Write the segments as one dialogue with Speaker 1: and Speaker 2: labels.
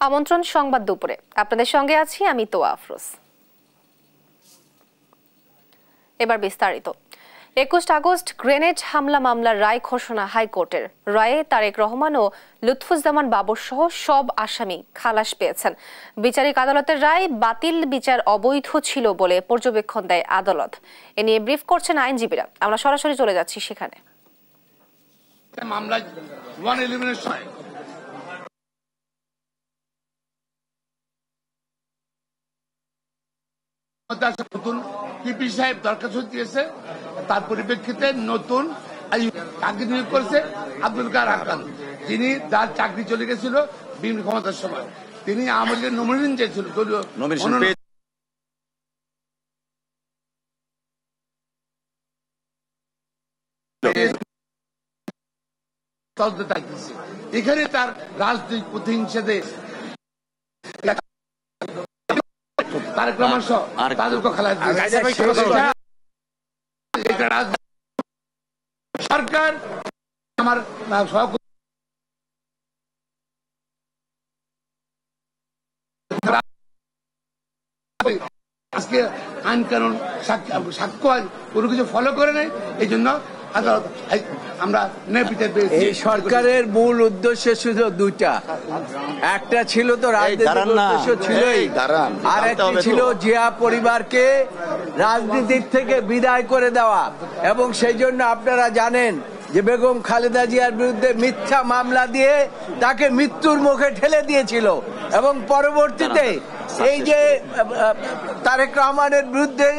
Speaker 1: আমন্ত্রণ সংবাদ দুপুরে, আপনাদের সঙ্গে আছি আমি তোয়া আফরোজ। এবার বিস্তারিত। 21 আগস্ট গ্রেনেড হামলা মামলার রায় ঘোষণা হাইকোর্টের। রায়ে তারেক রহমান ও লুৎফুজ্জামান বাবর সহ সব আসামি খালাস পেয়েছেন। বিচারিক আদালতের রায় বাতিল, বিচার অবৈধ ছিল বলে পর্যবেক্ষণ দেয় আদালত। এ নিয়ে ব্রিফ করছেন আইনজীবীরা। আমরা সরাসরি চলে যাচ্ছি সেখানে।
Speaker 2: মামলায় নতুন পিপি সাহেব দরখাস্ত দিয়েছে, তার পরিপ্রেক্ষিতে নতুন চাকরি নিয়োগ করেছে আব্দুল কাদের খান, যিনি যার চাকরি চলে গেছিল বিভিন্ন ক্ষমতার সময়। তিনি আমাদের নমিনেশন চেয়েছিল, এখানে তার রাজনৈতিক প্রতিহিংসাতে তারেক রহমান সহ তাদেরকে খেলা সরকার আমার আজকে আইন কানুন সাক্ষ্য কোনো কিছু ফলো করে নেই। এই জন্য আমরা
Speaker 3: এই সরকারের মূল উদ্দেশ্য শুধু দুইটা, একটা ছিল তো রাজনৈতিক উদ্দেশ্য ছিলই, আর একটি ছিল জিয়া পরিবারকে রাজনীতির থেকে বিদায় করে দেওয়া। এবং সেই জন্য আপনারা জানেন যে বেগম খালেদা জিয়ার বিরুদ্ধে মিথ্যা মামলা দিয়ে তাকে মৃত্যুর মুখে ঠেলে দিয়েছিল এবং পরবর্তীতে এই যে তারেক রহমানের বিরুদ্ধে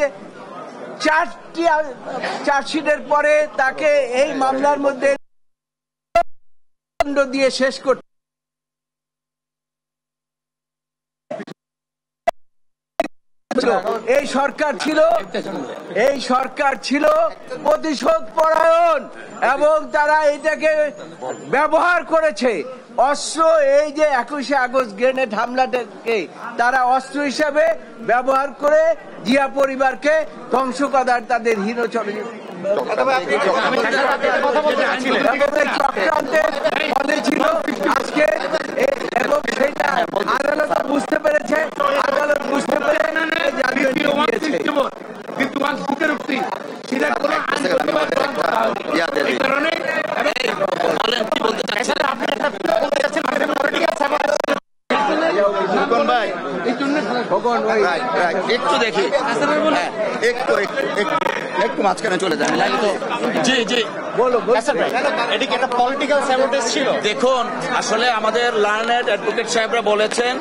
Speaker 3: 4টি চার্জশিটের পরে তাকে এই মামলার মধ্যে দিয়ে শেষ করতে এই সরকার ছিল প্রতিশোধ পরায়ণ এবং তারা এটাকে ব্যবহার করেছে অস্ত্র। এই যে 21 আগস্ট গ্রেনেড হামলাটাকে তারা অস্ত্র হিসাবে ব্যবহার করে জিয়া পরিবারকে ধ্বংস করার তাদের হীন চক্রান্তে ছিল আজকে। এবং সেটা আদালত বুঝতে পেরেছে, আদালত বুঝতে পেরে
Speaker 4: একটু দেখি, একটু মাঝখানে চলে যায়। জি জি দেখুন, আসলে আমাদের লার্নেড অ্যাডভোকেট সাহেবরা বলেছেন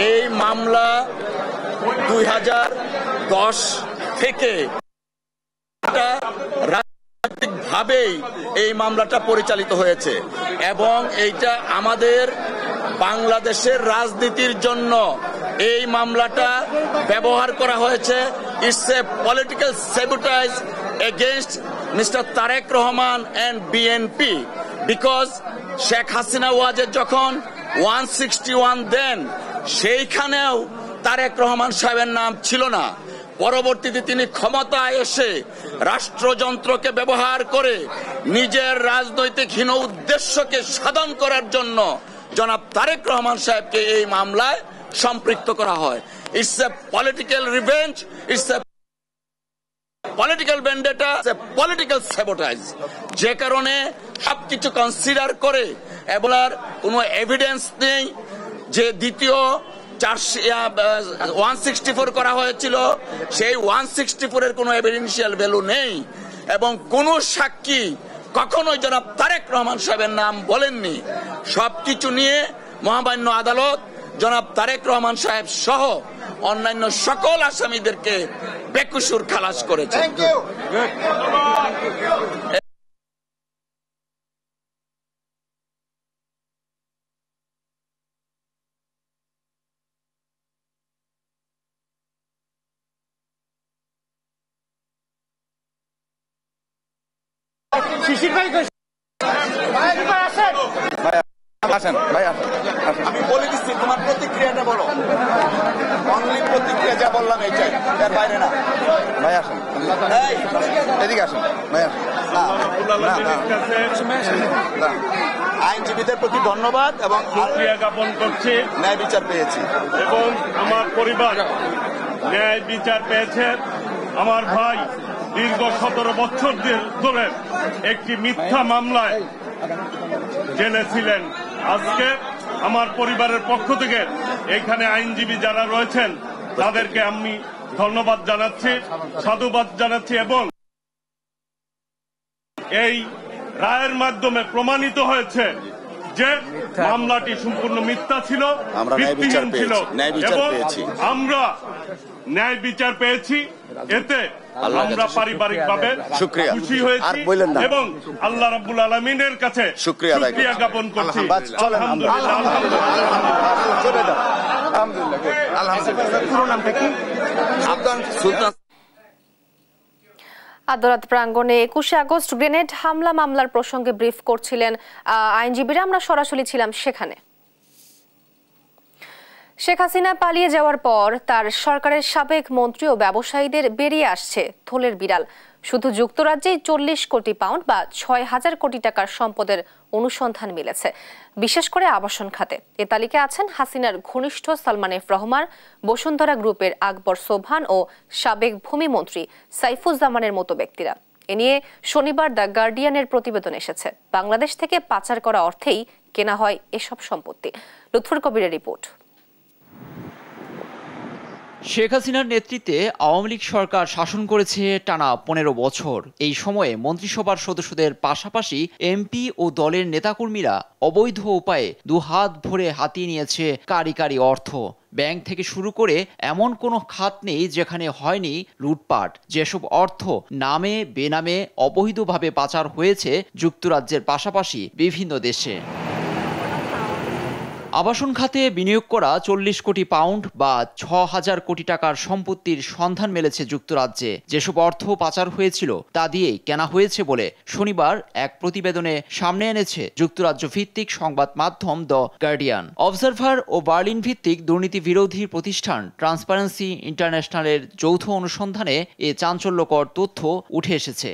Speaker 4: এই মামলা 2010 থেকে রাজনৈতিকভাবেই এই মামলাটা পরিচালিত হয়েছে এবং এইটা আমাদের বাংলাদেশের রাজনীতির জন্য এই মামলাটা ব্যবহার করা হয়েছে। It's a political sabotage against mister Tarek Rahman and BNP, because Sheikh Hasina ওয়াজের যখন 161 দেন সেইখানেও তারেক রহমান সাহেবের নাম ছিল না। পরবর্তীতে তিনি ক্ষমতায় এসে রাষ্ট্রযন্ত্রকে ব্যবহার করে নিজের রাজনৈতিক হীন উদ্দেশ্যকে সাধন করার জন্য জনাব তারেক রহমান সাহেবকে এই মামলায় সম্পৃক্ত করা হয়। It's a political revenge, it's a political vendetta, it's a political sabotage. যে কারণে সবকিছু কনসিডার করে এবং কোনো এভিডেন্স নেই যে দ্বিতীয় 164 করা হয়েছিল, সেই 164 এর কোনো এভিডেন্সিয়াল ভ্যালু নেই এবং কোন সাক্ষী কখনোই জনাব তারেক রহমান সাহেবের নাম বলেননি। সবকিছু নিয়ে মহামান্য আদালত জনাব তারেক রহমান সাহেব সহ অন্যান্য সকল আসামিদেরকে বেকসুর খালাস করেছে। আমি বলে দিচ্ছি, তোমার প্রতিক্রিয়াটা বলো। অনলি প্রতিক্রিয়া যা বললাম এইটাই, এর বাইরে না। ভাই আসেন, এদিকে আসেন, ভাই আসেন। আইনজীবীদের প্রতি ধন্যবাদ এবং
Speaker 5: শুকরিয়া জ্ঞাপন করছি।
Speaker 4: ন্যায় বিচার পেয়েছি
Speaker 5: এবং আমার পরিবার ন্যায় বিচার পেয়েছে। আমার ভাই দীর্ঘ 17 বছর ধরে একটি মিথ্যা মামলায় জেলে ছিলেন। আজকে আমার পরিবারের পক্ষ থেকে এখানে আইনজীবী যারা রয়েছেন তাদেরকে আমি ধন্যবাদ জানাচ্ছি, সাধুবাদ জানাচ্ছি এবং এই রায়ের মাধ্যমে প্রমাণিত হয়েছে যে মামলাটি সম্পূর্ণ মিথ্যা ছিল, ভিত্তিহীন ছিল এবং আমরা ন্যায় বিচার পেয়েছি। এতে আমরা পারিবারিকভাবে খুশি হয়েছি এবং আল্লাহ রাব্বুল আলামিনের কাছে শুকরিয়া জ্ঞাপন করছি।
Speaker 1: আদালত প্রাঙ্গণে 21শে আগস্ট গ্রেনেড হামলা মামলার প্রসঙ্গে ব্রিফ করছিলেন আইনজীবীরা। আমরা সরাসরি ছিলাম সেখানে। শেখ হাসিনা পালিয়ে যাওয়ার পর তার সরকারের সাবেক মন্ত্রী ও ব্যবসায়ীদের বেরিয়ে আসছে থলের বিড়াল। শুধু যুক্তরাজ্যেই 40 কোটি পাউন্ড বা 6,000 কোটি টাকার সম্পদের অনুসন্ধান মিলেছে, বিশেষ করে আবাসন খাতে। এ তালিকায় আছেন হাসিনার ঘনিষ্ঠ সালমান এফ রহমান, বসুন্ধরা গ্রুপের আকবর সোবহান ও সাবেক ভূমিমন্ত্রী সাইফুজ্জামানের মতো ব্যক্তিরা। এ নিয়ে শনিবার দ্য গার্ডিয়ানের প্রতিবেদন এসেছে। বাংলাদেশ থেকে পাচার করা অর্থেই কেনা হয় এসব সম্পত্তি। লুৎফুর কবিরের রিপোর্ট।
Speaker 6: শেখ হাসিনার নেতৃত্বে আওয়ামী লীগ সরকার শাসন করেছে টানা 15 বছর। এই সময়ে মন্ত্রিসভার সদস্যদের পাশাপাশি এমপি ও দলের নেতাকর্মীরা অবৈধ উপায়ে দুহাত ভরে হাতিয়ে নিয়েছে কারি কারি অর্থ। ব্যাংক থেকে শুরু করে এমন কোনো খাত নেই যেখানে হয়নি লুটপাট। যেসব অর্থ নামে বেনামে অবৈধভাবে পাচার হয়েছে যুক্তরাজ্যের পাশাপাশি বিভিন্ন দেশে। আবাসন খাতে বিনিয়োগ করা 40 কোটি পাউন্ড বা 6,000 কোটি টাকার সম্পত্তির সন্ধান মিলেছে যুক্তরাজ্যে। যেসব অর্থ পাচার হয়েছিল তা দিয়েই কেনা হয়েছে বলে শনিবার এক প্রতিবেদনে সামনে এনেছে যুক্তরাজ্য ভিত্তিক সংবাদ মাধ্যম দ্য গার্ডিয়ান। অবজারভার ও বার্লিন ভিত্তিক দুর্নীতি বিরোধী প্রতিষ্ঠান ট্রান্সপারেন্সি ইন্টারন্যাশনালের যৌথ অনুসন্ধানে এ চাঞ্চল্যকর তথ্য উঠে এসেছে।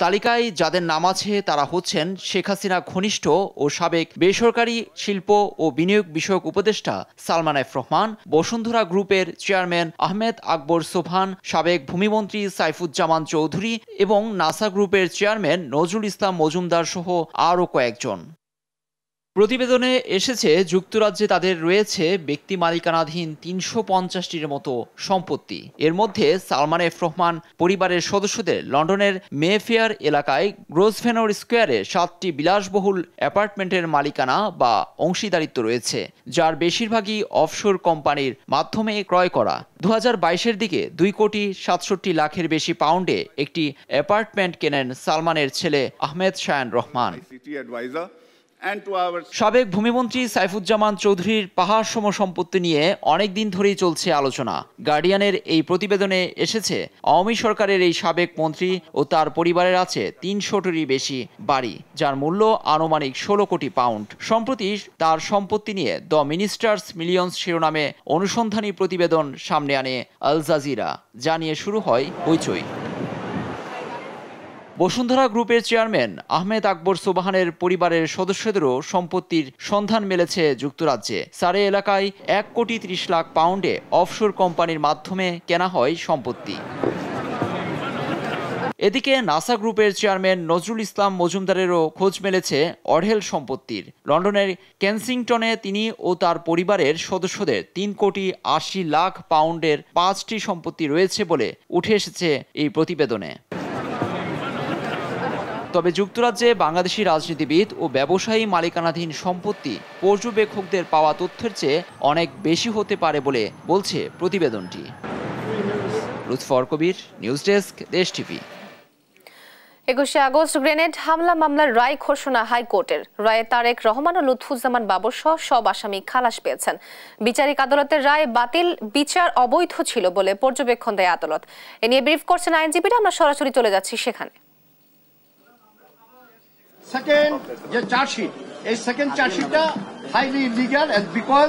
Speaker 6: তালিকায় যাদের নাম আছে তারা হচ্ছেন শেখ হাসিনা ঘনিষ্ঠ ও সাবেক বেসরকারি শিল্প ও বিনিয়োগ বিষয়ক উপদেষ্টা সালমান এফ রহমান, বসুন্ধরা গ্রুপের চেয়ারম্যান আহমেদ আকবর সোবহান, সাবেক ভূমিমন্ত্রী সাইফুজ্জামান চৌধুরী এবং নাসা গ্রুপের চেয়ারম্যান নজরুল ইসলাম মজুমদার সহ আরও কয়েকজন। প্রতিবেদনে এসেছে যুক্তরাজ্যে তাদের রয়েছে ব্যক্তি মালিকানাধীন 350টির মতো সম্পত্তি। এর মধ্যে সালমান এফ রহমান পরিবারের সদস্যদের লন্ডনের মেফেয়ার এলাকায় গ্রোসভেনর স্কোয়ারে 7টি বিলাসবহুল অ্যাপার্টমেন্টের মালিকানা বা অংশীদারিত্ব রয়েছে, যার বেশিরভাগই অফশোর কোম্পানির মাধ্যমে ক্রয় করা। 2022-এর দিকে 2 কোটি 67 লাখের বেশি পাউন্ডে একটি অ্যাপার্টমেন্ট কেনেন সালমানের ছেলে আহমেদ শায়ান রহমান। সাবেক ভূমিমন্ত্রী সাইফুজ্জামান চৌধুরীর পাহাড়সম সম্পত্তি নিয়ে অনেক দিন ধরেই চলছে আলোচনা। গার্ডিয়ানের এই প্রতিবেদনে এসেছে আওয়ামী সরকারের এই সাবেক মন্ত্রী ও তার পরিবারের আছে 300টিরই বেশি বাড়ি, যার মূল্য আনুমানিক 16 কোটি পাউন্ড। সম্প্রতি তার সম্পত্তি নিয়ে দ্য মিনিস্টার্স মিলিয়ন্স শিরোনামে অনুসন্ধানী প্রতিবেদন সামনে আনে আল জাজিরা, যা নিয়ে শুরু হয় হইচই। বসুন্ধরা গ্রুপের চেয়ারম্যান আহমেদ আকবর সোবহানের পরিবারের সদস্যদেরও সম্পত্তির সন্ধান মিলেছে যুক্তরাজ্যে। সারে এলাকায় 1 কোটি 30 লাখ পাউন্ডে অফশোর কোম্পানির মাধ্যমে কেনা হয় সম্পত্তি। এদিকে নাসা গ্রুপের চেয়ারম্যান নজরুল ইসলাম মজুমদারেরও খোঁজ মিলেছে অঢেল সম্পত্তির। লন্ডনের কেনসিংটনে তিনি ও তার পরিবারের সদস্যদের 3 কোটি 80 লাখ পাউন্ডের 5টি সম্পত্তি রয়েছে বলে উঠে এসেছে এই প্রতিবেদনে। তবে যুক্তরাজ্যে বাংলাদেশি রাজনীতিবিদ ও ব্যবসায়ী মালিকানাধীন সম্পত্তি পর্যবেক্ষকদের পাওয়া তথ্যের চেয়ে অনেক বেশি হতে পারে বলে বলছে প্রতিবেদনটি। লুৎফর কবির, নিউজ ডেস্ক, দেশ টিভি।
Speaker 1: 21শে আগস্ট গ্রেনেড হামলা মামলার রায় ঘোষণা হাইকোর্টের। রায়ে তারেক রহমান ও লুৎফুজ্জামান বাবর সহ সব আসামি খালাস পেয়েছেন। বিচারিক আদালতের রায় বাতিল, বিচার অবৈধ ছিল বলে পর্যবেক্ষণ দেয় আদালত। এ নিয়ে ব্রিফ করছেন আইনজীবীরা। আমরা সরাসরি চলে যাচ্ছি সেখানে।
Speaker 7: সেকেন্ড যে চার্জশিট, এই সেকেন্ড চার্জশিটটা হাইলি ইলিগাল বিকজ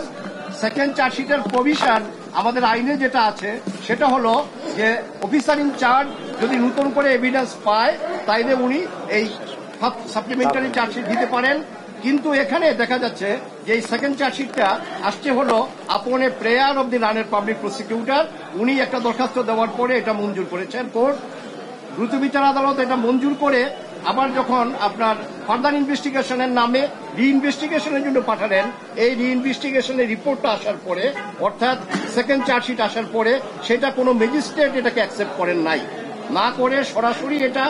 Speaker 7: সেকেন্ড চার্জশিটের প্রভিশন আমাদের আইনে যেটা আছে সেটা হলো যে অফিসার ইনচার্জ যদি নতুন করে এভিডেন্স পায় তাইলে উনি এই সাপ্লিমেন্টারি চার্জশিট দিতে পারেন। কিন্তু এখানে দেখা যাচ্ছে যে এই সেকেন্ড চার্জশিটটা আসছে হলো আপন এ প্রেয়ার অব দি রানের পাবলিক প্রসিকিউটর। উনি একটা দরখাস্ত দেওয়ার পরে এটা মঞ্জুর করেছেন কোর্ট, দ্রুত বিচার আদালত এটা মঞ্জুর করে আবার যখন আপনার ফার্দার ইনভেস্টিগেশনের নামে রিইনভেস্টিগেশনের জন্য পাঠালেন, এই রিইনভেস্টিগেশনের রিপোর্টটা আসার পরে অর্থাৎ সেকেন্ড চার্জশিট আসার পরে সেটা কোনো ম্যাজিস্ট্রেট এটাকে অ্যাকসেপ্ট করেন নাই, না করে সরাসরি এটা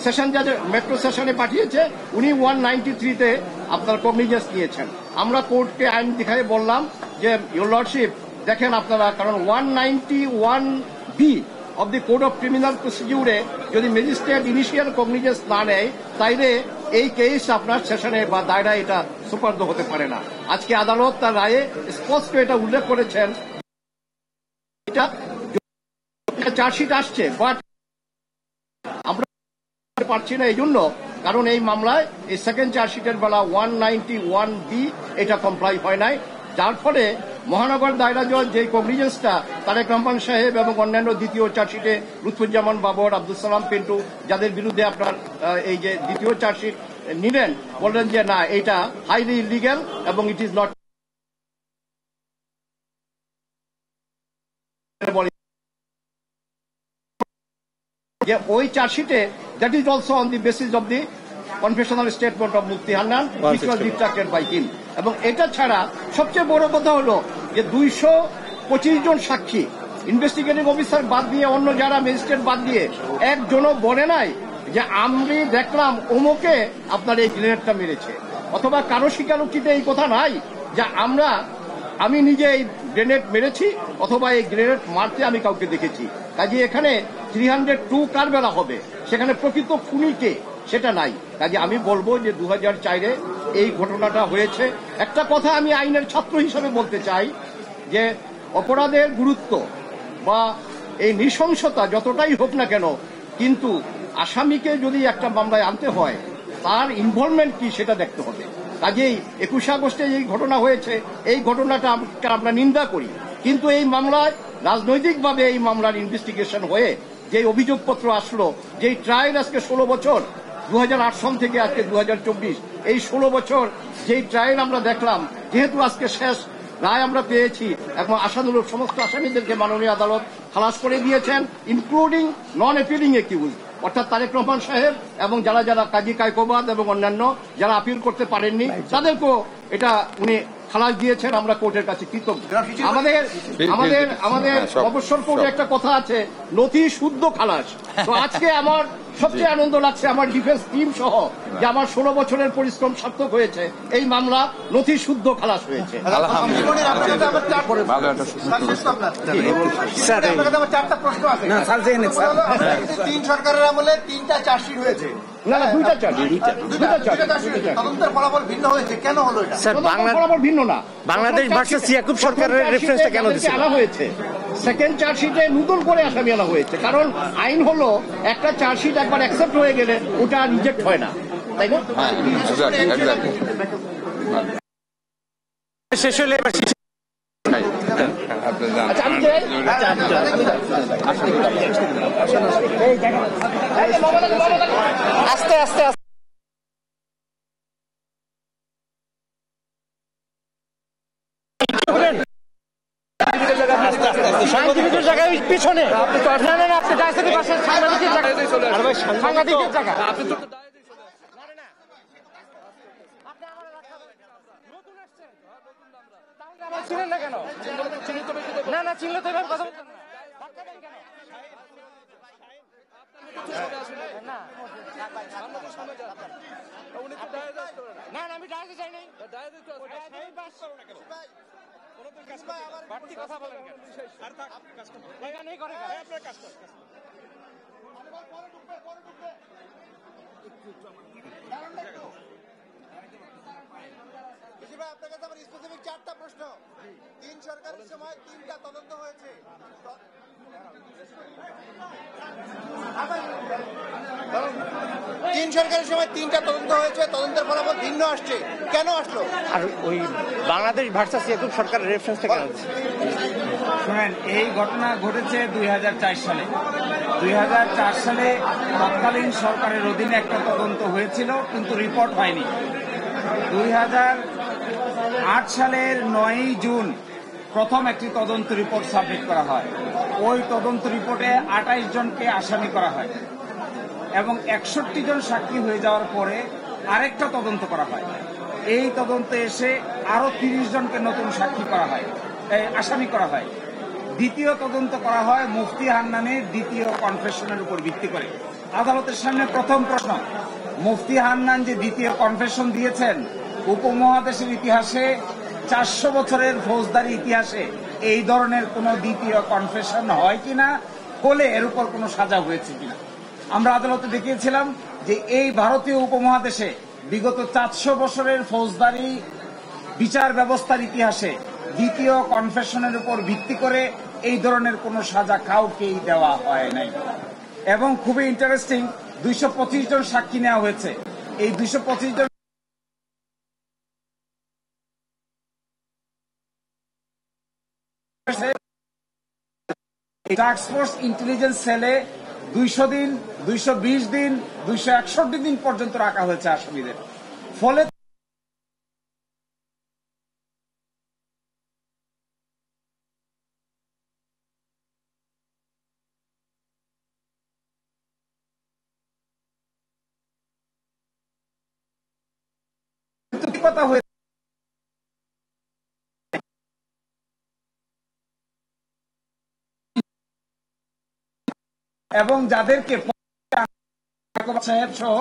Speaker 7: সেশন জাজের মেট্রো সেশনে পাঠিয়েছে। উনি 193-তে আপনার কগনিজেন্স নিয়েছেন। আমরা কোর্টকে আইন দেখায় বললাম যে ইয়োর লর্ডশিপ দেখেন আপনারা, কারণ 191B of the code of criminal প্রসিডিউরে যদি ম্যাজিস্ট্রেট ইনিশিয়াল কগনিজেন্স না নেয় তাইলে এই কেস আপনার সেশনে বা দায়রায় এটা সুপার্দ হতে পারে না। আজকে আদালত তার রায়ে স্পষ্ট এটা উল্লেখ করেছেন এটা চার্জশিট আসছে, বাট আমরা পারছি না এই জন্য কারণ এই মামলায় এই সেকেন্ড চার্জশিটের বেলা 191B এটা কমপ্লাই হয় নাই, যার ফলে মহানগর দায়রা জজ যে কগনিজেন্সটা তারেক রহমান সাহেব এবং অন্যান্য দ্বিতীয় চার্জশিটে লুৎফুজ্জামান বাবর, আব্দুল সালাম পিন্টু যাদের বিরুদ্ধে আপনার এই যে দ্বিতীয় চার্জশিট নিলেন, বললেন যে না এটা হাইলি ইলিগ্যাল এবং ইট ইজ নট যে ওই চার্জশিটে that is also on the basis of the confessional statement of Mufti Hannan which was retracted by him। এবং এটা ছাড়া সবচেয়ে বড় কথা হলো যে 225 জন সাক্ষী ইনভেস্টিগেটিভ অফিসার বাদ দিয়ে অন্য যারা ম্যাজিস্ট্রেট বাদ দিয়ে একজনও বলে নাই যে আমি দেখলাম ওমকে আপনার এই গ্রেনেডটা মেরেছে, অথবা কারো স্বীকারোক্তিতে এই কথা নাই যে আমি নিজে এই গ্রেনেড মেরেছি অথবা এই গ্রেনেড মারতে আমি কাউকে দেখেছি। কাজে এখানে 302 কার বেলা হবে, সেখানে প্রকৃত খুনিকে সেটা নাই। কাজে আমি বলবো যে 2004-এ এই ঘটনাটা হয়েছে। একটা কথা আমি আইনের ছাত্র হিসেবে বলতে চাই যে অপরাধের গুরুত্ব বা এই নৃশংসতা যতটাই হোক না কেন, কিন্তু আসামিকে যদি একটা মামলায় আনতে হয় তার ইনভলভমেন্ট কি সেটা দেখতে হবে। কাজেই 21 আগস্টে এই ঘটনা হয়েছে, এই ঘটনাটা আমরা নিন্দা করি, কিন্তু এই মামলায় রাজনৈতিকভাবে এই মামলার ইনভেস্টিগেশন হয়ে যে অভিযোগপত্র আসলো, যেই ট্রায়াল আজকে 16 বছর 2008 সন থেকে আজকে 2024 এই 16 বছর যেই ট্রায়াল আমরা দেখলাম, যেহেতু আজকে শেষ রায় আমরা পেয়েছি এবং আসাদুল সমস্ত আসামিদেরকে মাননীয় আদালত খালাস করে দিয়েছেন, ইনক্লুডিং নন অ্যাপিলিং অ্যাকিউজ অর্থাৎ তারেক রহমান সাহেব এবং যারা যারা কাজী কায়কোবাদ এবং অন্যান্য যারা আপিল করতে পারেননি তাদেরকেও এটা উনি খালাস দিয়েছেন। আমরা কোর্টের কাছে কৃতজ্ঞ। আমাদের অবসর কোর্টে একটা কথা আছে, নথি শুদ্ধ খালাস। তো আজকে আমার সবচেয়ে আনন্দ লাগছে আমার ডিফেন্স টিম সহ যে আমার 16 বছরের পরিশ্রম সার্থক হয়েছে, এই মামলা নথি শুদ্ধ খালাস হয়েছে।
Speaker 8: তিন সরকারের আমলে 3টা চার্জশিট হয়েছে,
Speaker 7: না 2টা চার্জশিট,
Speaker 8: তদন্তের ফলাফল ভিন্ন হয়েছে, কেন হলো এটা?
Speaker 7: স্যার ফলাফল ভিন্ন না,
Speaker 9: বাংলাদেশ ভার্সেস ইয়াকুব সরকারের রেফারেন্সটা কেন দিয়েছে?
Speaker 7: আনা হয়েছে সেকেন্ড চার্জশিটে নতুন করে আসামি আনা হয়েছে, কারণ আইন হলো একটা চার্জশিট একবার অ্যাকসেপ্ট হয়ে গেলে ওটা রিজেক্ট হয় না, তাই না?
Speaker 9: শেষ হলে আস্তে আস্তে জায়গায় পিছনে আপনি সাংবাদিকের জায়গা ছিলেন না কেন? না না চিনলে তো এবার কথা বলতেন না। না না আমি ডায়াজে যাই নাই, বাড়তি কথা বলেন কেন? এখানেই করে
Speaker 8: আপনার কাছে আমার স্পেসিফিক 4টা প্রশ্ন। 3 সরকারের সময় 3টা তদন্ত হয়েছে, 3 সরকারের সময় 3টা তদন্ত হয়েছে, তদন্তের ফলাফল ভিন্ন আসছে, কেন আসলো?
Speaker 9: আর ওই বাংলাদেশ ভার্সাস ইয়াকুব সরকারের রেফারেন্সটা কেন?
Speaker 10: শুনেন, এই ঘটনা ঘটেছে 2004 সালে। 2004 সালে তৎকালীন সরকারের অধীনে একটা তদন্ত হয়েছিল, কিন্তু রিপোর্ট হয়নি। 2008 সালের 9 জুন প্রথম একটি তদন্ত রিপোর্ট সাবমিট করা হয়। ওই তদন্ত রিপোর্টে 28 জনকে আসামি করা হয় এবং 61 জন সাক্ষী হয়ে যাওয়ার পরে আরেকটা তদন্ত করা হয়। এই তদন্তে এসে আরো 30 জনকে নতুন সাক্ষী করা হয়, আসামি করা হয়। দ্বিতীয় তদন্ত করা হয় মুফতি হান্নানের দ্বিতীয় কনফেশনের উপর ভিত্তি করে। আদালতের সামনে প্রথম প্রশ্ন, মুফতি হান্নান যে দ্বিতীয় কনফেশন দিয়েছেন, উপমহাদেশের ইতিহাসে 400 বছরের ফৌজদারি ইতিহাসে এই ধরনের কোন দ্বিতীয় কনফেশন হয় কিনা, হলে এর উপর কোন সাজা হয়েছে কিনা। আমরা আদালতে দেখিয়েছিলাম যে এই ভারতীয় উপমহাদেশে বিগত 400 বছরের ফৌজদারি বিচার ব্যবস্থার ইতিহাসে দ্বিতীয় কনফেশনের উপর ভিত্তি করে এই ধরনের কোন সাজা কাউকেই দেওয়া হয় নাই। এবং খুবই ইন্টারেস্টিং, 225 জন সাক্ষী নেওয়া হয়েছে। এই 225 জন টাস্ক ফোর্স ইন্টেলিজেন্স সেলে 200 দিন, 220 দিন, 261 দিন পর্যন্ত রাখা হয়েছে আসামিদের। ফলে কথা হয়েছে এবং যাদেরকে সাহেব সহ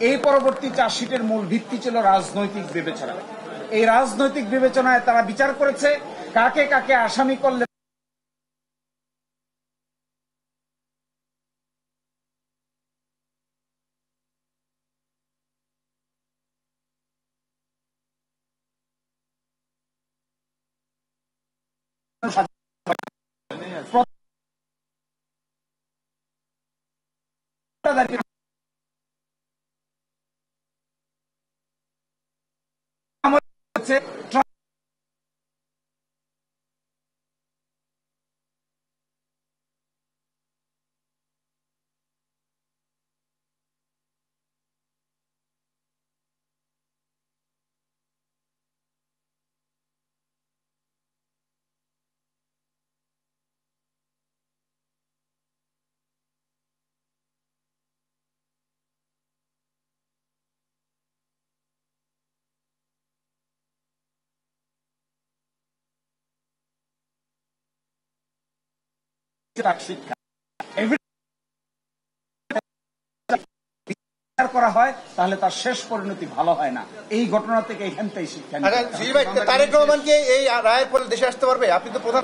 Speaker 10: এই পরবর্তী চার্জশিটের মূল ভিত্তি ছিল রাজনৈতিক বিবেচনা। এই রাজনৈতিক বিবেচনায় তারা বিচার করেছে কাকে কাকে আসামি করলে শিক্ষা করা হয়, তাহলে তার শেষ পরিণতি ভালো হয় না। এই ঘটনা থেকে এখানটাই শিক্ষা।
Speaker 8: তারেক রহমানকে এই রায়ের পরে দেশে আসতে পারবে? আপনি তো প্রধান।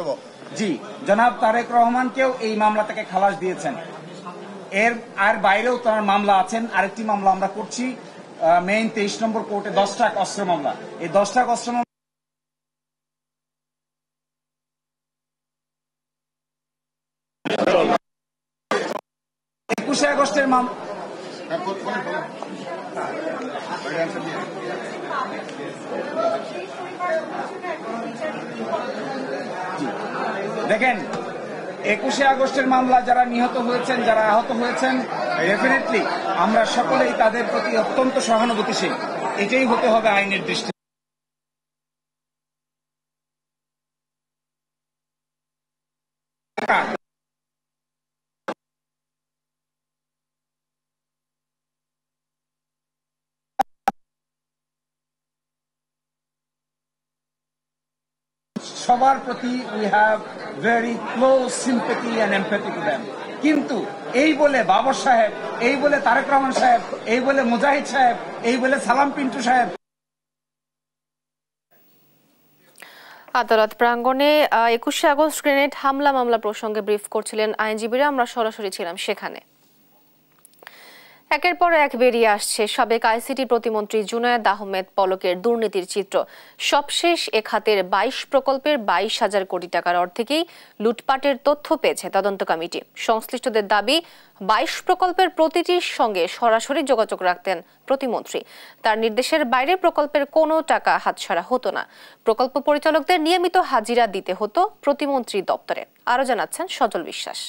Speaker 10: জি, জনাব তারেক রহমানকেও এই মামলা থেকে খালাস দিয়েছেন। আর বাইরেও তার মামলা আছেন। আরেকটি মামলা আমরা করছি মেইন 23 নম্বর কোর্টে, 10 টাক অস্ত্র মামলা। এই 10 টাক অস্ত্র মামলা 21 আগস্টের মামলা। দেখেন, 21 আগস্টের মামলা যারা নিহত হয়েছেন, যারা আহত হয়েছেন, ডেফিনেটলি আমরা সকলেই তাদের প্রতি অত্যন্ত সহানুভূতিশীল। এটাই হতে হবে আইনের দৃষ্টি। সবার প্রতি we have very close sympathy and empathy to them. কিন্তু এই বলে বাবর সাহেব, এই বলে তারেক রহমান সাহেব, এই বলে মুজাহিদ সাহেব, এই বলে সালাম পিন্টু সাহেব।
Speaker 1: আদালত প্রাঙ্গণে 21 আগস্ট গ্রেনেড হামলা মামলা প্রসঙ্গে ব্রিফ করছিলেন আইনজীবীরা। আমরা সরাসরি ছিলাম সেখানে। একের পর এক বেরিয়ে আসছে সাবেক আইসিটি প্রতিমন্ত্রী জুনায়েদ আহমেদ পলকের দুর্নীতির চিত্র। সবশেষ এ খাতের 22 প্রকল্পের 22,000 কোটি টাকার অর্ধেকেই লুটপাটের তথ্য পেয়েছে তদন্ত কমিটি। সংশ্লিষ্টদের দাবি, 22 প্রকল্পের প্রতিটির সঙ্গে সরাসরি যোগাযোগ রাখতেন প্রতিমন্ত্রী। তার নির্দেশের বাইরে প্রকল্পের কোনো টাকা হাতছাড়া হতো না। প্রকল্প পরিচালকদের নিয়মিত হাজিরা দিতে হতো প্রতিমন্ত্রী দপ্তরে। আরও জানাচ্ছেন সজল বিশ্বাস।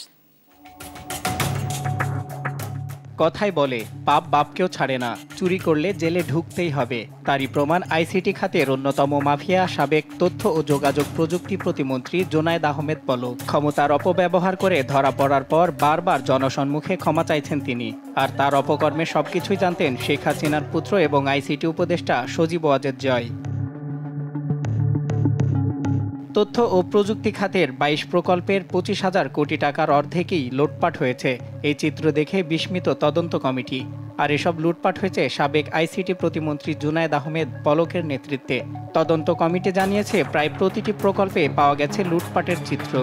Speaker 11: কথাই বলে পাপ বাপকেও ছাড়ে না, চুরি করলে জেলে ঢুকতেই হবে। তারই প্রমাণ আইসিটি খাতের অন্যতম মাফিয়া সাবেক তথ্য ও যোগাযোগ প্রযুক্তি প্রতিমন্ত্রী জোনায়েদ আহমেদ পলক। ক্ষমতার অপব্যবহার করে ধরা পড়ার পর বারবার জনসম্মুখে ক্ষমা চাইছেন তিনি। আর তার অপকর্মে সবকিছুই জানতেন শেখ হাসিনার পুত্র এবং আইসিটি উপদেষ্টা সজীব ওয়াজেদ জয়। তথ্য ও প্রযুক্তি খাতের ২২ প্রকল্পের ২৫,০০০ কোটি টাকার অর্ধেকই লুটপাট হয়েছে। এই চিত্র দেখে বিস্মিত তদন্ত কমিটি। আর এসব লুটপাট হয়েছে সাবেক আইসিটি প্রতিমন্ত্রী জুনায়েদ আহমেদ পলকের নেতৃত্বে। তদন্ত কমিটি জানিয়েছে প্রায় প্রতিটি প্রকল্পে পাওয়া গেছে লুটপাটের চিত্র।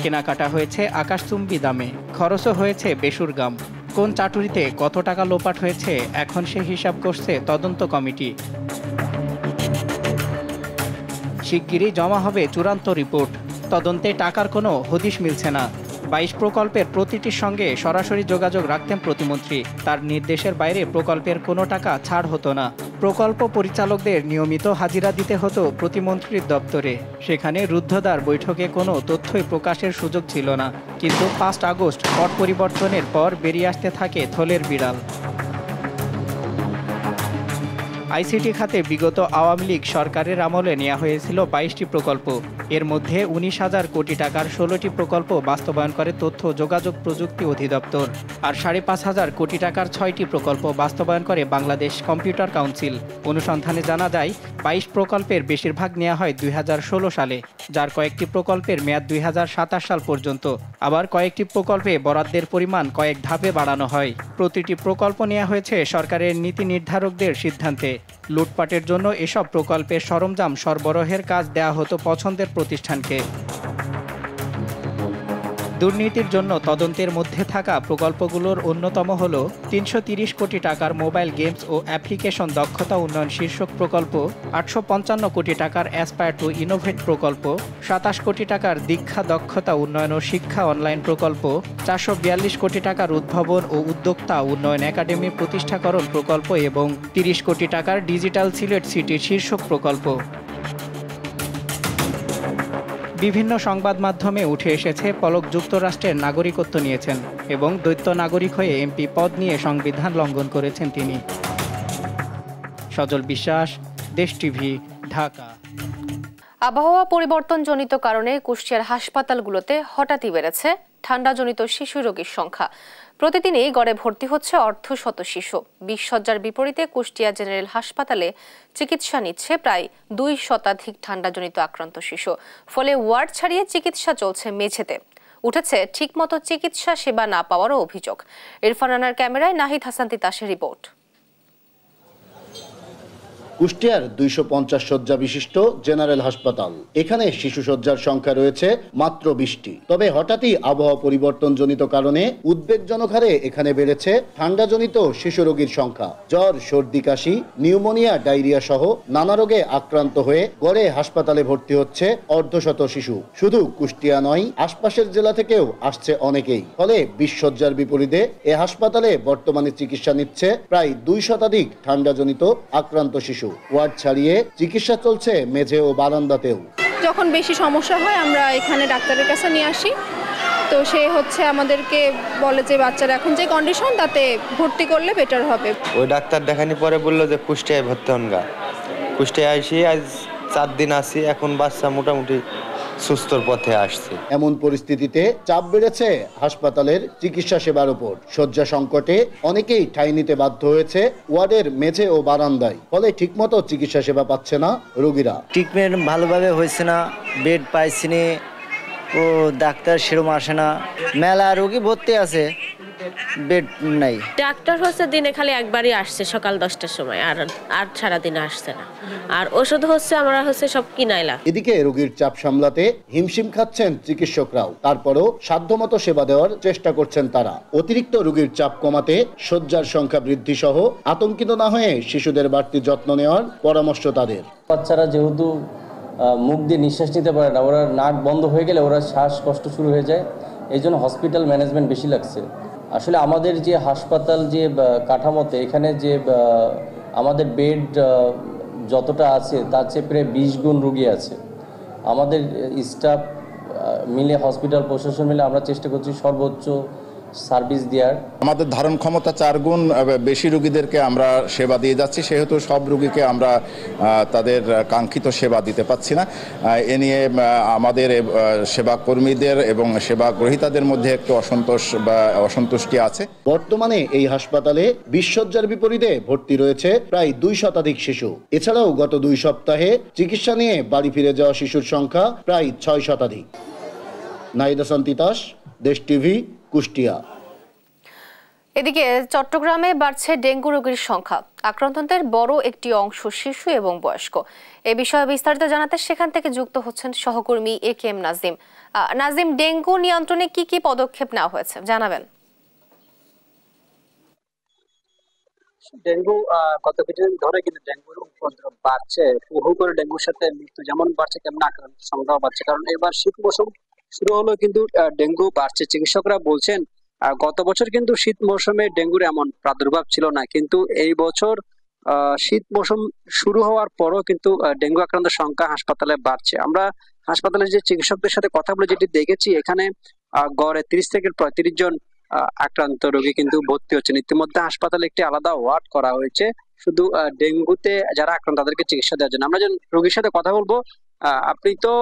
Speaker 11: কেনাকাটা হয়েছে আকাশচুম্বী দামে, খরচও হয়েছে বেসুরগাম। কোন চাটুরিতে কত টাকা লোপাট হয়েছে এখন সে হিসাব করছে তদন্ত কমিটি। শিগগিরই জমা হবে চূড়ান্ত রিপোর্ট। তদন্তে টাকার কোনো হদিশ মিলছে না। ২২ প্রকল্পের প্রতিটির সঙ্গে সরাসরি যোগাযোগ রাখতেন প্রতিমন্ত্রী। তার নির্দেশের বাইরে প্রকল্পের কোনো টাকা ছাড় হতো না। প্রকল্প পরিচালকদের নিয়মিত হাজিরা দিতে হতো প্রতিমন্ত্রীর দপ্তরে। সেখানে রুদ্ধদ্বার বৈঠকে কোনো তথ্যই প্রকাশের সুযোগ ছিল না। কিন্তু ৫ আগস্ট পট পরিবর্তনের পর বেরিয়ে আসতে থাকে থলের বিড়াল। আইসিটি খাতে বিগত আওয়ামী লীগ সরকারের আমলে নেওয়া হয়েছিল ২২টি প্রকল্প। এর মধ্যে ১৯,০০০ কোটি টাকার ১৬টি প্রকল্প বাস্তবায়ন করে তথ্য যোগাযোগ প্রযুক্তি অধিদপ্তর। আর ৫,৫০০ কোটি টাকার ৬টি প্রকল্প বাস্তবায়ন করে বাংলাদেশ কম্পিউটার কাউন্সিল। অনুসন্ধানে জানা যায় ২২ প্রকল্পের বেশিরভাগ নেওয়া হয় ২০১৬ সালে, যার কয়েকটি প্রকল্পের মেয়াদ ২০২৭ সাল পর্যন্ত। আবার কয়েকটি প্রকল্পে বরাদ্দের পরিমাণ কয়েক ধাপে বাড়ানো হয়। প্রতিটি প্রকল্প নেওয়া হয়েছে সরকারের নীতি নির্ধারকদের সিদ্ধান্তে। লুটপাটের জন্য এসব প্রকল্পের সরঞ্জাম সরবরাহের কাজ দেয়া হতো পছন্দের প্রতিষ্ঠানকে। দুর্নীতির জন্য তদন্তের মধ্যে থাকা প্রকল্পগুলোর অন্যতম হল ৩৩০ কোটি টাকার মোবাইল গেমস ও অ্যাপ্লিকেশন দক্ষতা উন্নয়ন শীর্ষক প্রকল্প, ৮৫৫ কোটি টাকার অ্যাসপায়ার টু ইনোভেট প্রকল্প, ২৭ কোটি টাকার দীক্ষা দক্ষতা উন্নয়ন ও শিক্ষা অনলাইন প্রকল্প, ৪৪২ কোটি টাকার উদ্ভাবন ও উদ্যোক্তা উন্নয়ন একাডেমি প্রতিষ্ঠাকরণ প্রকল্প এবং ৩০ কোটি টাকার ডিজিটাল সিলেট সিটির শীর্ষক প্রকল্প। বিভিন্ন সংবাদ মাধ্যমে উঠে এসেছে পলক যুক্তরাষ্ট্রের নাগরিকত্ব নিয়েছেন এবং দ্বৈত নাগরিক হয়ে এমপি পদ নিয়ে সংবিধান লঙ্ঘন করেছেন তিনি। সজল বিশ্বাস, দেশ টিভি, ঢাকা।
Speaker 1: আবহাওয়া পরিবর্তনজনিত কারণে কুষ্টিয়ার হাসপাতালগুলোতে হঠাৎই বেড়েছে ঠান্ডাজনিত শিশু রোগীর সংখ্যা। প্রতিদিনই গড়ে ভর্তি হচ্ছে অর্ধশত শিশু। ২০ শয্যার বিপরীতে কুষ্টিয়া জেনারেল হাসপাতালে চিকিৎসা নিচ্ছে প্রায় ২ শতাধিক ঠান্ডাজনিত আক্রান্ত শিশু। ফলে ওয়ার্ড ছাড়িয়ে চিকিৎসা চলছে মেঝেতে। উঠেছে ঠিকমতো চিকিৎসা সেবা না পাওয়ারও অভিযোগ। ইরফান রানার ক্যামেরায় নাহিদ হাসান তিতাসের রিপোর্ট।
Speaker 12: কুষ্টিয়ার ২৫০ শয্যা বিশিষ্ট জেনারেল হাসপাতাল। এখানে শিশু শয্যার সংখ্যা রয়েছে মাত্র ২০টি। তবে হঠাৎই আবহাওয়া পরিবর্তনজনিত কারণে উদ্বেগজনক হারে এখানে বেড়েছে ঠান্ডাজনিত শিশু রোগীর সংখ্যা। জ্বর, সর্দি, কাশি, নিউমোনিয়া, ডায়রিয়া সহ নানা রোগে আক্রান্ত হয়ে গড়ে হাসপাতালে ভর্তি হচ্ছে অর্ধশত শিশু। শুধু কুষ্টিয়া নয়, আশপাশের জেলা থেকেও আসছে অনেকেই। ফলে ২০ শয্যার বিপরীতে এ হাসপাতালে বর্তমানে চিকিৎসা নিচ্ছে প্রায় ২ শতাধিক ঠান্ডাজনিত আক্রান্ত শিশু। ওয়ার্ড ছাড়িয়ে চিকিৎসা চলছে মেঝে ও বারান্দাতেও।
Speaker 13: যখন বেশি সমস্যা হয় আমরা এখানে ডাক্তারের কাছে নিয়ে আসি। তো সে আমাদেরকে বলে যে বাচ্চার এখন যে কন্ডিশন তাতে ভর্তি করলে বেটার হবে।
Speaker 14: ওই ডাক্তার দেখানি পরে বললো যে কুষ্টিয়ায় ভর্তি হন গা। কুষ্টিয়ায় আসি আজ 4 দিন আসি, এখন বাচ্চা মোটামুটি সুস্থর পথে আসছে।
Speaker 12: এমন পরিস্থিতিতে চাপ বেড়েছে হাসপাতালের চিকিৎসা সেবার উপর। শয্যা সংকটে অনেকেই ঠাঁই নিতে বাধ্য হয়েছে ওয়ার্ডের মেঝে ও বারান্দায়। ফলে ঠিকমতো চিকিৎসা সেবা পাচ্ছে না রোগীরা।
Speaker 15: ট্রিটমেন্ট ভালোভাবে হয়েছে না, বেড পাইছি না, ও ডাক্তার সেরকম আসে না। মেলা রোগী ভর্তি আছে, বেড নাই।
Speaker 16: ডাক্তার হচ্ছে দিনে খালি একবারই আসছে সকাল 10টার সময়, আর সারাদিন আসছে না। আর ওষুধ আমরা সব কিনাইলাম।
Speaker 12: এদিকে রোগীর চাপ সামলাতে হিমশিম খাচ্ছেন চিকিৎসকরাও। তারপরও সাধ্যমতো সেবা দেওয়ার চেষ্টা করছেন তারা। অতিরিক্ত রোগীর চাপ কমাতে শয্যার সংখ্যা বৃদ্ধি সহ আতঙ্কিত না হয়ে শিশুদের বাড়তি যত্ন নেওয়ার পরামর্শ তাদের।
Speaker 17: বাচ্চারা যেহেতু মুখ দিয়ে নিঃশ্বাস নিতে পারে না, ওরা নাক বন্ধ হয়ে গেলে ওরা শ্বাসকষ্ট শুরু হয়ে যায়। এই জন্য হসপিটাল ম্যানেজমেন্ট বেশি লাগছে। আসলে আমাদের যে হাসপাতাল যে কাঠামোতে এখানে যে আমাদের বেড যতটা আছে তার চেয়ে প্রায় 20 গুণ রোগী আছে। আমাদের স্টাফ মিলে, হসপিটাল প্রশাসন মিলে আমরা চেষ্টা করছি সর্বোচ্চ সার্ভিস দেওয়ার।
Speaker 18: আমাদের ধারণ ক্ষমতা 4 গুণ বেশি রোগীদেরকে আমরা সেবা দিয়ে যাচ্ছি, সেহেতু সব রোগীকে আমরা তাদের কাঙ্ক্ষিত সেবা দিতে পারছি না। এ নিয়ে আমাদের সেবা কর্মীদের এবং সেবা গ্রহীতাদের মধ্যে একটু অসন্তুষ্টি আছে।
Speaker 12: বর্তমানে এই হাসপাতালে 20 শয্যার বিপরীতে ভর্তি রয়েছে প্রায় 2 শতাধিক শিশু। এছাড়াও গত 2 সপ্তাহে চিকিৎসা নিয়ে বাড়ি ফিরে যাওয়া শিশুর সংখ্যা প্রায় 6 শতাধিক। নাহিদ হাসান তিতাস, দেশ টিভি, কুষ্টিয়া।
Speaker 1: এদিকে চট্টগ্রামে বাড়ছে ডেঙ্গু রোগীর সংখ্যা। আক্রান্তদের বড় একটি অংশ শিশু এবং বয়স্ক। এ বিষয়ে বিস্তারিত জানাতে সেখান থেকে যুক্ত হচ্ছেন সহকর্মী AKM নাজিম। নাজিম, ডেঙ্গু নিয়ন্ত্রণে কি কি পদক্ষেপ নেওয়া হয়েছে জানাবেন?
Speaker 19: ডেঙ্গু গত কিছুদিন ধরে কিন্তু ডেঙ্গুর উপদ্রব বাড়ছে। হু করে ডেঙ্গুর সাথে মৃত্যু যেমন বাড়ছে তেমন আক্রান্ত সংখ্যাও বাড়ছে, কারণ এবার শীত মৌসুম শুরু হলো কিন্তু ডেঙ্গু বাড়ছে। চিকিৎসকরা বলছেন গত বছর কিন্তু শীত মৌসুমে ডেঙ্গুর এমন প্রাদুর্ভাব ছিল না, কিন্তু এই বছর শীত মৌসুম শুরু হওয়ার পরও কিন্তু ডেঙ্গু আক্রান্তের সংখ্যা হাসপাতালে বাড়ছে। আমরা হাসপাতালের যে চিকিৎসকদের সাথে কথা বলে যেটি দেখেছি, এখানে গড়ে 30 থেকে 35 জন আক্রান্ত রোগী কিন্তু ভর্তি হচ্ছেন। ইতিমধ্যে হাসপাতালে একটি আলাদা ওয়ার্ড করা হয়েছে শুধু ডেঙ্গুতে যারা আক্রান্ত তাদেরকে চিকিৎসা দেওয়ার জন্য। আমরা যখন রোগীর সাথে কথা বলবো, আপনি তো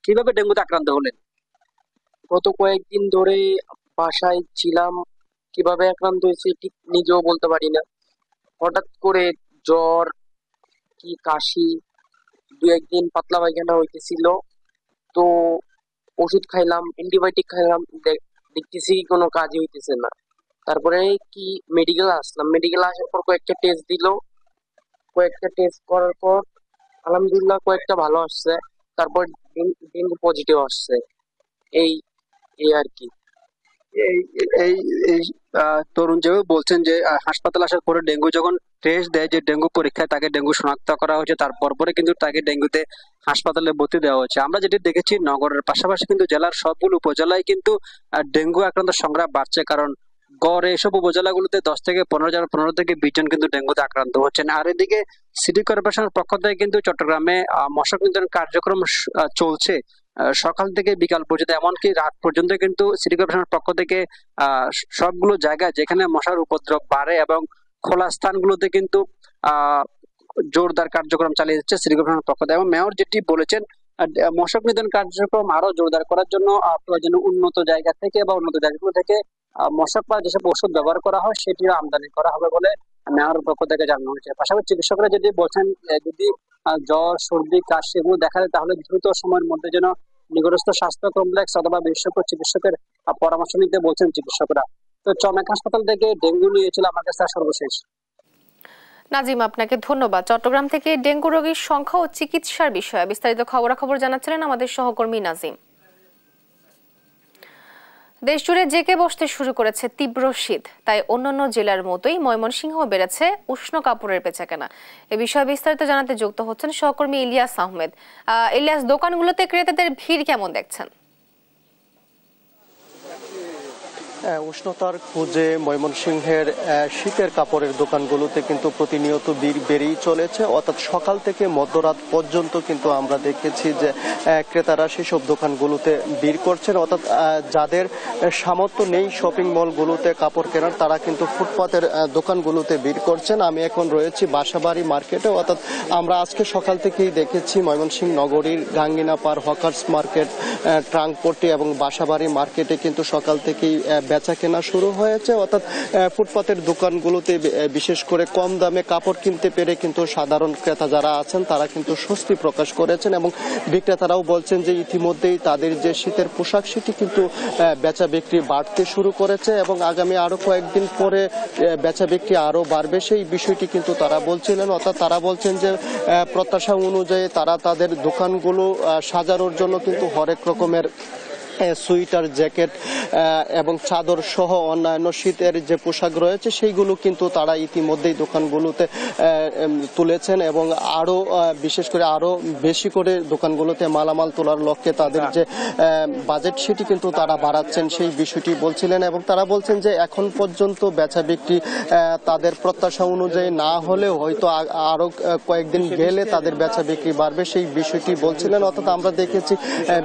Speaker 19: কিভাবে ডেঙ্গুতে আক্রান্ত হলেন?
Speaker 20: গত কয়েকদিন ধরে বাসায় ছিলাম, কিভাবে আক্রান্ত হয়েছে ঠিক নিজেও বলতে পারি না। হঠাৎ করে জ্বর, কি কাশি, 2-1 দিন পাতলা পায়খানা হইতেছিল, তো ওষুধ খাইলাম, অ্যান্টিবায়োটিক খাইলাম, দেখতেছি কোনো কাজই হইতেছে না। তারপরে কি মেডিকেল আসলাম, মেডিকেল আসার পর কয়েকটা টেস্ট দিল, কয়েকটা টেস্ট করার পর আলহামদুলিল্লাহ কয়েকটা ভালো আসছে, তারপর ডেঙ্গু পজিটিভ আসছে। এই আর কি।
Speaker 19: এই তরুণ যেভাবে বলছেন যে হাসপাতাল আসার পরে ডেঙ্গু যখন টেস্ট দেয়, যে ডেঙ্গু পরীক্ষায় তাকে ডেঙ্গু শনাক্ত করা হয়েছে, তারপর পরে কিন্তু তাকে ডেঙ্গুতে হাসপাতালে ভর্তি দেওয়া হচ্ছে। আমরা যেটি দেখেছি নগরের পাশাপাশি কিন্তু জেলার সবগুলো উপজেলায় কিন্তু ডেঙ্গু আক্রান্ত সংখ্যা বাড়ছে, কারণ গড়ে এসব উপজেলাগুলোতে 10 থেকে 15 থেকে 20 জন কিন্তু ডেঙ্গুতে আক্রান্ত হচ্ছেন। আর এদিকে সিটি কর্পোরেশনের পক্ষ থেকে কিন্তু চট্টগ্রামে মশা নিধন কার্যক্রম চলছে সকাল থেকে বিকাল পর্যন্ত, এমনকি রাত পর্যন্ত কিন্তু সিটি কর্পোরেশনের পক্ষ থেকে সবগুলো জায়গায় যেখানে মশার উপদ্রব বাড়ে এবং খোলা স্থানগুলোতে কিন্তু জোরদার কার্যক্রম চালিয়ে যাচ্ছে সিটি কর্পোরেশনের পক্ষ থেকে। এবং মেয়র যেটি বলেছেন, মশক নিধন কার্যক্রম আরো জোরদার করার জন্য প্রয়োজনে উন্নত জায়গা থেকে বা উন্নত জায়গাগুলো থেকে মশক বা যেসব ওষুধ ব্যবহার করা হয় সেটিও আমদানি করা হবে বলে মেয়রের পক্ষ থেকে জানানো হয়েছে। পাশাপাশি চিকিৎসকরা যদি বলছেন যদি জ্বর, সর্দি, কাশি এগুলো দেখা যায় তাহলে দ্রুত সময়ের মধ্যে যেন নিকটস্থ স্বাস্থ্য কমপ্লেক্স অথবা বিশেষজ্ঞ চিকিৎসকের পরামর্শ নিতে বলছেন চিকিৎসকরা। তো চমেক হাসপাতাল থেকে ডেঙ্গু নিয়েছিল আমার কাছে সর্বশেষ।
Speaker 1: নাজিম, আপনাকে ধন্যবাদ। চট্টগ্রাম থেকে ডেঙ্গু রোগীর সংখ্যা ও চিকিৎসার বিষয়ে বিস্তারিত খবরাখবর জানাচ্ছিলেন আমাদের সহকর্মী নাজিম। দেশজুড়ে জেঁকে বসতে শুরু করেছে তীব্র শীত, তাই অন্যান্য জেলার মতোই ময়মনসিংহ বেড়েছে উষ্ণ কাপড়ের বেচাকেনা। এ বিষয়ে বিস্তারিত জানাতে যুক্ত হচ্ছেন সহকর্মী ইলিয়াস আহমেদ। ইলিয়াস, দোকানগুলোতে ক্রেতাদের ভিড় কেমন দেখছেন?
Speaker 21: উষ্ণতার খোঁজে ময়মনসিংহের শীতের কাপড়ের দোকানগুলোতে কিন্তু প্রতিনিয়ত ভিড় বেড়েই চলেছে। অর্থাৎ সকাল থেকে মধ্যরাত পর্যন্ত কিন্তু আমরা দেখেছি যে ক্রেতারা সেসব দোকানগুলোতে ভিড় করছেন। অর্থাৎ যাদের সামর্থ্য নেই শপিং মলগুলোতে কাপড় কেনার, তারা কিন্তু ফুটপাতের দোকানগুলোতে ভিড় করছেন। আমি এখন রয়েছি বাসাবাড়ি মার্কেটে। অর্থাৎ আমরা আজকে সকাল থেকেই দেখেছি ময়মনসিংহ নগরীর গাঙ্গিনাপাড়, হকার্স মার্কেট, ট্রাঙ্কপট্টি এবং বাসাবাড়ি মার্কেটে কিন্তু সকাল থেকেই বেচা কেনা শুরু হয়েছে। অর্থাৎ ফুটপাতের দোকানগুলোতে বিশেষ করে কম দামে কাপড় কিনতে পেরে কিন্তু সাধারণ ক্রেতা যারা আছেন তারা কিন্তু স্বস্তি প্রকাশ করেছেন এবং বিক্রেতারাও বলছেন যে ইতিমধ্যেই তাদের যে শীতের পোশাক সেটি কিন্তু বেচা বিক্রি বাড়তে শুরু করেছে এবং আগামী আরো কয়েকদিন পরে বেচা বিক্রি আরো বাড়বে, সেই বিষয়টি কিন্তু তারা বলছিলেন। অর্থাৎ তারা বলছেন যে প্রত্যাশা অনুযায়ী তারা তাদের দোকানগুলো সাজানোর জন্য কিন্তু হরেক রকমের সুইটার, জ্যাকেট এবং চাদর সহ অন্যান্য শীতের যে পোশাক রয়েছে সেইগুলো কিন্তু তারা ইতিমধ্যেই দোকানগুলোতে তুলেছেন এবং আরো বিশেষ করে আরো বেশি করে দোকানগুলোতে মালামাল তোলার লক্ষ্যে তাদের যে বাজেট সেটি কিন্তু তারা বাড়াচ্ছেন, সেই বিষয়টি বলছিলেন। এবং তারা বলছেন যে এখন পর্যন্ত বেচা বিক্রি তাদের প্রত্যাশা অনুযায়ী না হলেও হয়তো আরো কয়েকদিন গেলে তাদের বেচা বিক্রি বাড়বে, সেই বিষয়টি বলছিলেন। অর্থাৎ আমরা দেখেছি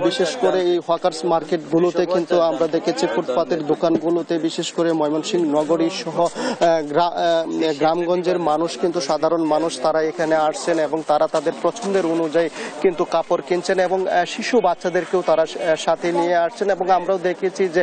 Speaker 21: বিশেষ করে এই হকার্স মার্কেট মার্কেটগুলোতে কিন্তু আমরা দেখেছি ফুটপাতের দোকানগুলোতে, বিশেষ করে ময়মনসিংহ নগরী সহ গ্রামগঞ্জের মানুষ কিন্তু সাধারণ মানুষ তারা এখানে আসছেন এবং তারা তাদের পছন্দের অনুযায়ী কিন্তু কাপড় কিনছেন এবং শিশু বাচ্চাদেরকেও তারা সাথে নিয়ে আসছেন। এবং আমরাও দেখেছি যে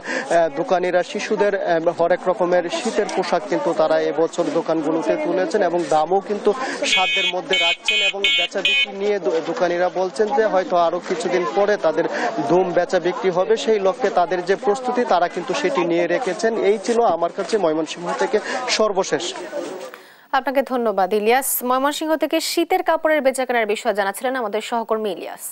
Speaker 21: দোকানিরা শিশুদের হরেক রকমের শীতের পোশাক কিন্তু তারা এবছর দোকানগুলোতে তুলেছেন এবং দামও কিন্তু সাধ্যের মধ্যে রাখছেন। এবং বেচা বিক্রি নিয়ে দোকানিরা বলছেন যে হয়তো আরো কিছুদিন পরে তাদের ধুম বেচা বিক্রি হবে, সেই লক্ষ্যে তাদের যে প্রস্তুতি তারা কিন্তু সেটি নিয়ে রেখেছেন। এই ছিল আমার কাছে ময়মনসিংহ থেকে সর্বশেষ।
Speaker 1: আপনাকে ধন্যবাদ ইলিয়াস। ময়মনসিংহ থেকে শীতের কাপড়ের বেচাকেনার বিষয়ে জানাচ্ছিলেন আমাদের সহকর্মী ইলিয়াস।